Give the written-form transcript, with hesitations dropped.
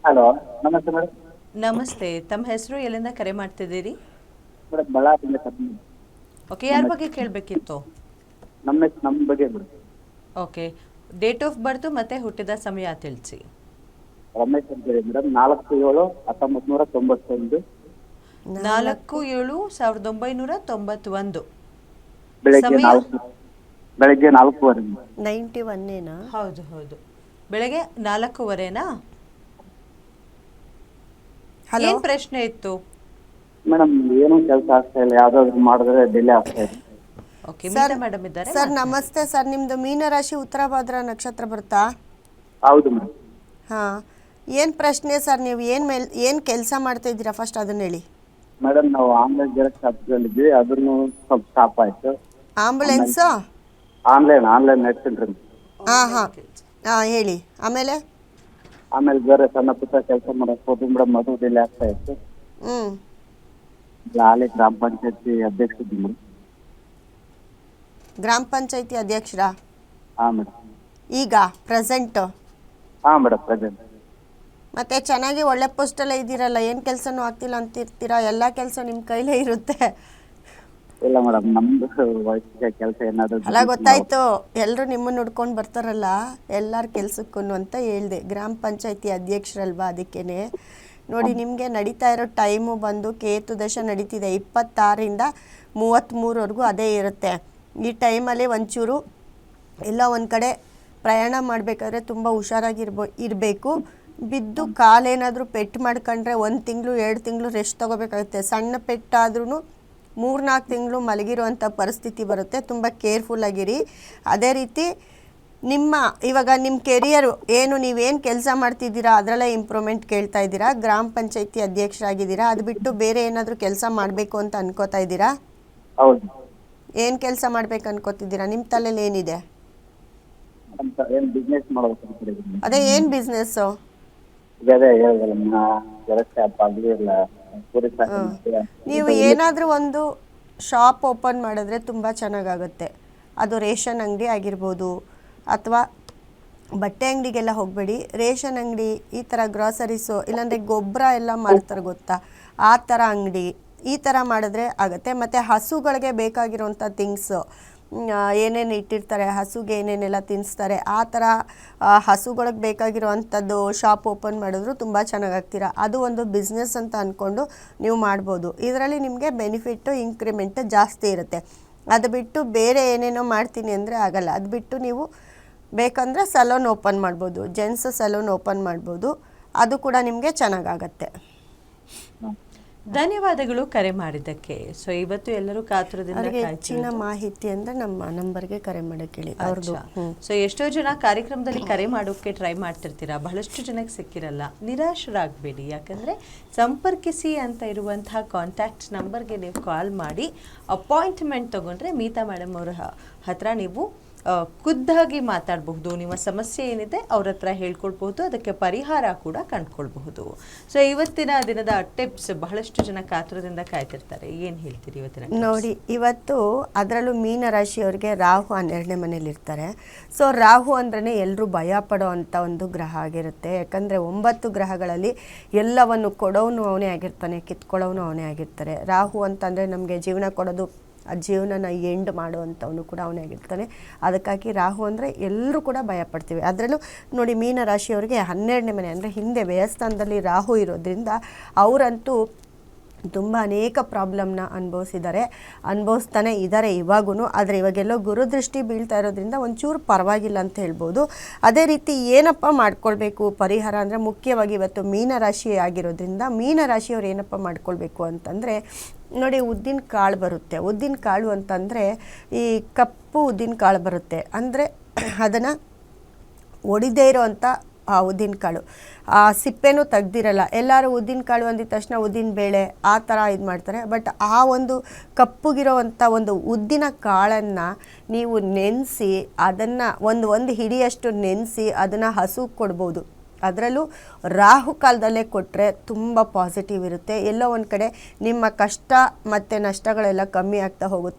Hello, ನಮಸ್ತೆ madam. ನಮಸ್ತೆ. ತಮ್ಮ ಹೆಸರು, ಎಲ್ಲಿಂದ ಕರೆ ಮಾಡ್ತಿದ್ದೀರಿ? ಮೇಡಮ್ ಬಳ್ಳಾರಿಯಿಂದ ಕರ್ಕೊಂಡು ಓಕೆ, ಯಾರ ನಮ್ಮ ಬಗ್ಗೆ ಕೇಳಬೇಕಿತ್ತು? ನಮ್ಮ ಬಗ್ಗೆ madam. Okay, date of birth ಮತ್ತು ಹುಟ್ಟಿದ ಸಮಯ ತಿಳಿಸಿ. ರಮೇಶ್ ಅಂತ ಹೇಳಿ ಮೇಡಮ್, 4/7/1991 4/7/1991 ಬೆಳಗ್ಗೆ ಸಮಯ? 4 ಬೆಳಗ್ಗೆ 4:15 91 ಹೌದು ಹೌದು, ಬೆಳಗ್ಗೆ 4:15ನಾ? ಹಲೋ ಏನು ಪ್ರಶ್ನೆ ಇತ್ತು? ಮೇಡಮ್, ಏನೂ ಕೆಲಸ ಆಗ್ತಾ ಇಲ್ಲ, ಯಾವ್ದಾದ್ರು ಮಾಡಿದ್ರೆ ಡಿಲೇ ಆಗ್ತಾ ಇದೆ. ಓಕೆ, ಸರ್ ಮೀತಾ ಮೇಡಮ್ ಇದ್ದಾರೆ, ಸರ್ ಮಾತನಾಡಿ. ನಮಸ್ತೆ ಸರ್, ನಿಮ್ಮದು ಮೀನರಾಶಿ ಉತ್ತರಭದ್ರ ನಕ್ಷತ್ರ ಬರುತ್ತಾ? ಹೌದು ಮೇಡಮ್. ಹಾಂ, ಏನು ಪ್ರಶ್ನೆ ಸರ್? ನೀವು ಏನು ಕೆಲಸ ಮಾಡ್ತಾ ಇದ್ದೀರಾ ಫಸ್ಟ್ ಅದನ್ನ ಹೇಳಿ. ಮೇಡಮ್, ನಾವು ಆನ್ಲೈನ್ ಜೆರಾಕ್ಸ್ ಶಾಪ್ಗಳಿದ್ವಿ, ಅದನ್ನು ಸ್ವಲ್ಪ ಸ್ಟಾಪ್ ಆಯ್ತು. ಆಂಬುಲೆನ್ಸು? ಆನ್ಲೈನ್ ನಡ್ಸಿನ್ರಿ. ಹಾಂ ಹಾಂ ಹಾಂ, ಹೇಳಿ. ಆಮೇಲೆ ಬೇರೆ ಸಣ್ಣ ಪುಟ್ಟ ಕೆಲಸ ಮಾಡಕ್ ಹೋದ್ವಿ ಮೇಡಮ್, ಅದು ಡಿಲೇ ಆಗ್ತಾ ಇತ್ತು. ಹ್ಞೂ ಹಾಲಿ ಗ್ರಾಮ ಪಂಚಾಯತಿ ಅಧ್ಯಕ್ಷರಿದ್ವಿ ಮೇಡಮ್. ಗ್ರಾಮ ಪಂಚಾಯತಿ ಅಧ್ಯಕ್ಷರ ಹಾಂ ಮೇಡಮ್. ಈಗ ಪ್ರೆಸೆಂಟು? ಹಾಂ ಮೇಡಮ್, ಪ್ರೆಸೆಂಟ್. ಮತ್ತೆ ಚೆನ್ನಾಗಿ ಒಳ್ಳೆ ಪೋಸ್ಟಲ್ಲೇ ಇದ್ದೀರಲ್ಲ, ಏನು ಕೆಲಸನೂ ಆಗ್ತಿಲ್ಲ ಅಂತಿರ್ತೀರಾ, ಎಲ್ಲ ಕೆಲಸ ನಿಮ್ಮ ಕೈಲೇ ಇರುತ್ತೆ. ಇಲ್ಲ ಮೇಡಮ್, ನಮ್ದು ವಯಸ್ಸಿಗೆ ಕೆಲಸ ಏನಾದ್ರು ಅಲ್ಲ, ಗೊತ್ತಾಯ್ತು, ಎಲ್ಲರೂ ನಿಮ್ಮನ್ನು ನೋಡ್ಕೊಂಡು ಬರ್ತಾರಲ್ಲ ಎಲ್ಲರ ಕೆಲ್ಸಕ್ಕೂ ಅಂತ ಹೇಳಿದೆ. ಗ್ರಾಮ ಪಂಚಾಯತಿ ಅಧ್ಯಕ್ಷರಲ್ವಾ, ಅದಕ್ಕೇನೆ ನೋಡಿ, ನಿಮಗೆ ನಡೀತಾ ಇರೋ ಟೈಮು ಬಂದು ಕೇತು ದಶ ನಡೀತಿದೆ, 26ರಿಂದ 33ವರೆಗೂ ಅದೇ ಇರುತ್ತೆ. ಈ ಟೈಮಲ್ಲಿ ಒಂಚೂರು ಎಲ್ಲ ಒಂದು ಕಡೆ ಪ್ರಯಾಣ ಮಾಡಬೇಕಾದ್ರೆ ತುಂಬ ಇರಬೇಕು. ಬಿದ್ದು ಕಾಲೇನಾದರೂ ಪೆಟ್ಟು ಮಾಡ್ಕೊಂಡ್ರೆ 1 ತಿಂಗಳು 2 ತಿಂಗಳು ರೆಸ್ಟ್ ತೊಗೋಬೇಕಾಗುತ್ತೆ. ಸಣ್ಣ ಪೆಟ್ಟಾದ್ರೂ 3-4 ತಿಂಗಳು ಮಲಗಿರುವಂಥ ಪರಿಸ್ಥಿತಿ ಬರುತ್ತೆ. ತುಂಬ ಕೇರ್ಫುಲ್ಲಾಗಿರಿ. ಅದೇ ರೀತಿ ಇವಾಗ ನಿಮ್ಮ ಕೆರಿಯರು ಏನು, ನೀವೇನು ಕೆಲಸ ಮಾಡ್ತಿದ್ದೀರಾ ಅದರಲ್ಲೇ ಇಂಪ್ರೂವ್ಮೆಂಟ್ ಕೇಳ್ತಾ ಇದ್ದೀರಾ. ಗ್ರಾಮ ಪಂಚಾಯತಿ ಅಧ್ಯಕ್ಷರಾಗಿದ್ದೀರಾ, ಅದು ಬಿಟ್ಟು ಬೇರೆ ಏನಾದರೂ ಕೆಲಸ ಮಾಡಬೇಕು ಅಂತ ಅನ್ಕೋತಾ ಇದ್ದೀರಾ? ಹೌದು. ಏನು ಕೆಲಸ ಮಾಡ್ಬೇಕು ಅನ್ಕೋತಿದ್ದೀರಾ? ನಿಮ್ಮ ತಲೆಯಲ್ಲಿ ಏನಿದೆ? ಏನು ಬಿಸ್ನೆಸ್ ಮಾಡ್ಬೇಕು ಅನ್ಕೊಂಡಿದ್ದೀನಿ. ಅದೇ ಏನು ಬಿಸ್ನೆಸ್ಸು? ಅದೇ ಹೇಳಿದಲ್ಲ, ಜೆರಾಕ್ಸ್ ಶಾಪ್ ಆಗಲಿ ಇಲ್ಲ, ಪೂರಿ ಸಾಕಾಣಿಕೆ. ನೀವು ಏನಾದರೂ ಒಂದು ಶಾಪ್ ಓಪನ್ ಮಾಡಿದ್ರೆ ತುಂಬ ಚೆನ್ನಾಗಾಗುತ್ತೆ. ಅದು ರೇಷನ್ ಅಂಗಡಿ ಆಗಿರ್ಬೋದು, ಅಥವಾ ಬಟ್ಟೆ ಅಂಗಡಿಗೆಲ್ಲ ಹೋಗಬೇಡಿ, ರೇಷನ್ ಅಂಗಡಿ, ಈ ಥರ ಗ್ರಾಸರೀಸು, ಇಲ್ಲಾಂದರೆ ಗೊಬ್ಬರ ಎಲ್ಲ ಮಾರ್ತಾರೆ ಗೊತ್ತಾ, ಆ ಥರ ಅಂಗಡಿ, ಈ ಥರ ಮಾಡಿದ್ರೆ ಆಗುತ್ತೆ. ಮತ್ತು ಹಸುಗಳಿಗೆ ಬೇಕಾಗಿರೋಂಥ ಥಿಂಗ್ಸು ಏನೇನು ಇಟ್ಟಿರ್ತಾರೆ, ಹಸುಗೆ ಏನೇನೆಲ್ಲ ತಿನ್ನಿಸ್ತಾರೆ, ಆ ಥರ ಹಸುಗಳಿಗೆ ಬೇಕಾಗಿರೋವಂಥದ್ದು ಶಾಪ್ ಓಪನ್ ಮಾಡಿದ್ರು ತುಂಬ ಚೆನ್ನಾಗಾಗ್ತೀರಾ. ಅದು ಒಂದು ಬಿಸ್ನೆಸ್ ಅಂತ ಅಂದ್ಕೊಂಡು ನೀವು ಮಾಡ್ಬೋದು. ಇದರಲ್ಲಿ ನಿಮಗೆ ಬೆನಿಫಿಟ್ಟು, ಇನ್ಕ್ರಿಮೆಂಟ್ ಜಾಸ್ತಿ ಇರುತ್ತೆ. ಅದು ಬಿಟ್ಟು ಬೇರೆ ಏನೇನೋ ಮಾಡ್ತೀನಿ ಅಂದರೆ ಆಗಲ್ಲ. ಅದು ಬಿಟ್ಟು ನೀವು ಬೇಕಂದರೆ ಸಲೂನ್ ಓಪನ್ ಮಾಡ್ಬೋದು, ಜೆಂಟ್ಸ್ ಸಲೂನ್ ಓಪನ್ ಮಾಡ್ಬೋದು, ಅದು ಕೂಡ ನಿಮಗೆ ಚೆನ್ನಾಗಾಗತ್ತೆ. ಧನ್ಯವಾದಗಳು ಕರೆ ಮಾಡಿದ್ದಕ್ಕೆ. ಸೊ ಇವತ್ತು ಎಲ್ಲರೂ ಕಾತುರದಿಂದ ಅವರಿಗೆ ಹೆಚ್ಚಿನ ಮಾಹಿತಿ ಅಂದರೆ ನಮ್ಮ ನಂಬರ್ಗೆ ಕರೆ ಮಾಡೋಕ್ಕೆ ಹೇಳಿ ಅವ್ರದ್ದು. ಸೊ ಎಷ್ಟೋ ಜನ ಕಾರ್ಯಕ್ರಮದಲ್ಲಿ ಕರೆ ಮಾಡೋಕ್ಕೆ ಟ್ರೈ ಮಾಡ್ತಿರ್ತೀರಾ, ಬಹಳಷ್ಟು ಜನಕ್ಕೆ ಸಿಕ್ಕಿರಲ್ಲ. ನಿರಾಶರಾಗಬೇಡಿ, ಯಾಕಂದರೆ ಸಂಪರ್ಕಿಸಿ ಅಂತ ಇರುವಂತಹ ಕಾಂಟ್ಯಾಕ್ಟ್ ನಂಬರ್ಗೆ ನೀವು ಕಾಲ್ ಮಾಡಿ ಅಪಾಯಿಂಟ್ಮೆಂಟ್ ತೊಗೊಂಡ್ರೆ ಮೀತಾ ಮೇಡಮ್ ಅವರ ಹತ್ರ ನೀವು ಖುದ್ದಾಗಿ ಮಾತಾಡಬಹುದು. ನಿಮ್ಮ ಸಮಸ್ಯೆ ಏನಿದೆ ಅವ್ರ ಹತ್ರ ಹೇಳ್ಕೊಳ್ಬಹುದು, ಅದಕ್ಕೆ ಪರಿಹಾರ ಕೂಡ ಕಂಡುಕೊಳ್ಬಹುದು. ಸೊ ಇವತ್ತಿನ ದಿನದ ಟಿಪ್ಸ್ ಬಹಳಷ್ಟು ಜನ ಕಾತುರದಿಂದ ಕಾಯ್ತಿರ್ತಾರೆ, ಏನು ಹೇಳ್ತೀರಿ ಇವತ್ತಿನ? ನೋಡಿ, ಇವತ್ತು ಅದರಲ್ಲೂ ಮೀನರಾಶಿಯವರಿಗೆ ರಾಹು 12ನೇ ಮನೇಲಿರ್ತಾರೆ. ಸೊ ರಾಹು ಅಂದ್ರೇ ಎಲ್ಲರೂ ಭಯ ಪಡೋ ಅಂಥ ಒಂದು ಗ್ರಹ ಆಗಿರುತ್ತೆ. ಯಾಕಂದರೆ 9 ಗ್ರಹಗಳಲ್ಲಿ ಎಲ್ಲವನ್ನು ಕೊಡೋನು ಅವನೇ ಆಗಿರ್ತಾನೆ, ಕಿತ್ಕೊಳ್ಳೋನು ಅವನೇ ಆಗಿರ್ತಾರೆ. ರಾಹು ಅಂತಂದರೆ ನಮಗೆ ಜೀವನ ಕೊಡೋದು, ಆ ಜೀವನನ ಎಂಡ್ ಮಾಡುವಂಥವನು ಕೂಡ ಅವನೇ ಆಗಿರ್ತಾನೆ. ಅದಕ್ಕಾಗಿ ರಾಹು ಅಂದರೆ ಎಲ್ಲರೂ ಕೂಡ ಭಯಪಡ್ತೀವಿ. ಅದರಲ್ಲೂ ನೋಡಿ, ಮೀನರಾಶಿಯವರಿಗೆ 12ನೇ ಮನೆ ಅಂದರೆ ಹಿಂದೆ ವ್ಯಯಸ್ಥಾನದಲ್ಲಿ ರಾಹು ಇರೋದ್ರಿಂದ ಅವರಂತೂ ತುಂಬ ಅನೇಕ ಪ್ರಾಬ್ಲಮ್ನ ಅನುಭವಿಸ್ತಾನೆ ಇದ್ದಾರೆ ಇವಾಗೂ. ಆದರೆ ಇವಾಗೆಲ್ಲೋ ಗುರುದೃಷ್ಟಿ ಬೀಳ್ತಾ ಇರೋದ್ರಿಂದ ಒಂಚೂರು ಪರವಾಗಿಲ್ಲ ಅಂತ ಹೇಳ್ಬೋದು. ಅದೇ ರೀತಿ ಏನಪ್ಪ ಮಾಡ್ಕೊಳ್ಬೇಕು ಪರಿಹಾರ ಅಂದರೆ, ಮುಖ್ಯವಾಗಿ ಇವತ್ತು ಮೀನರಾಶಿ ಆಗಿರೋದ್ರಿಂದ ಮೀನರಾಶಿಯವ್ರು ಏನಪ್ಪ ಮಾಡ್ಕೊಳ್ಬೇಕು ಅಂತಂದರೆ, ನೋಡಿ, ಉದ್ದಿನ ಕಾಳು ಬರುತ್ತೆ. ಉದ್ದಿನ ಕಾಳು ಅಂತಂದರೆ ಈ ಕಪ್ಪು ಉದ್ದಿನ ಕಾಳು ಬರುತ್ತೆ, ಅಂದರೆ ಅದನ್ನು ಒಡಿದೇ ಇರೋವಂಥ ಆ ಉದ್ದಿನ ಕಾಳು, ಆ ಸಿಪ್ಪೆನೂ ತೆಗ್ದಿರಲ್ಲ. ಎಲ್ಲರೂ ಉದ್ದಿನ ಕಾಳು ಅಂದಿದ ತಕ್ಷಣ ಉದ್ದಿನ ಬೇಳೆ ಆ ಥರ ಇದು ಮಾಡ್ತಾರೆ. ಬಟ್ ಆ ಒಂದು ಕಪ್ಪುಗಿರೋವಂಥ ಒಂದು ಉದ್ದಿನ ಕಾಳನ್ನು ನೀವು ನೆನೆಸಿ, ಅದನ್ನು ಒಂದು ಹಿಡಿಯಷ್ಟು ನೆನೆಸಿ ಅದನ್ನು ಹಸು ಕೊಡ್ಬೋದು. ಅದರಲ್ಲೂ ರಾಹು ಕಾಲದಲ್ಲೇ ಕೊಟ್ಟರೆ ತುಂಬ ಪಾಸಿಟಿವ್ ಇರುತ್ತೆ. ಎಲ್ಲೋ ಒಂದು ಕಡೆ ನಿಮ್ಮ ಕಷ್ಟ ಮತ್ತು ನಷ್ಟಗಳೆಲ್ಲ ಕಮ್ಮಿ ಆಗ್ತಾ ಹೋಗುತ್ತೆ.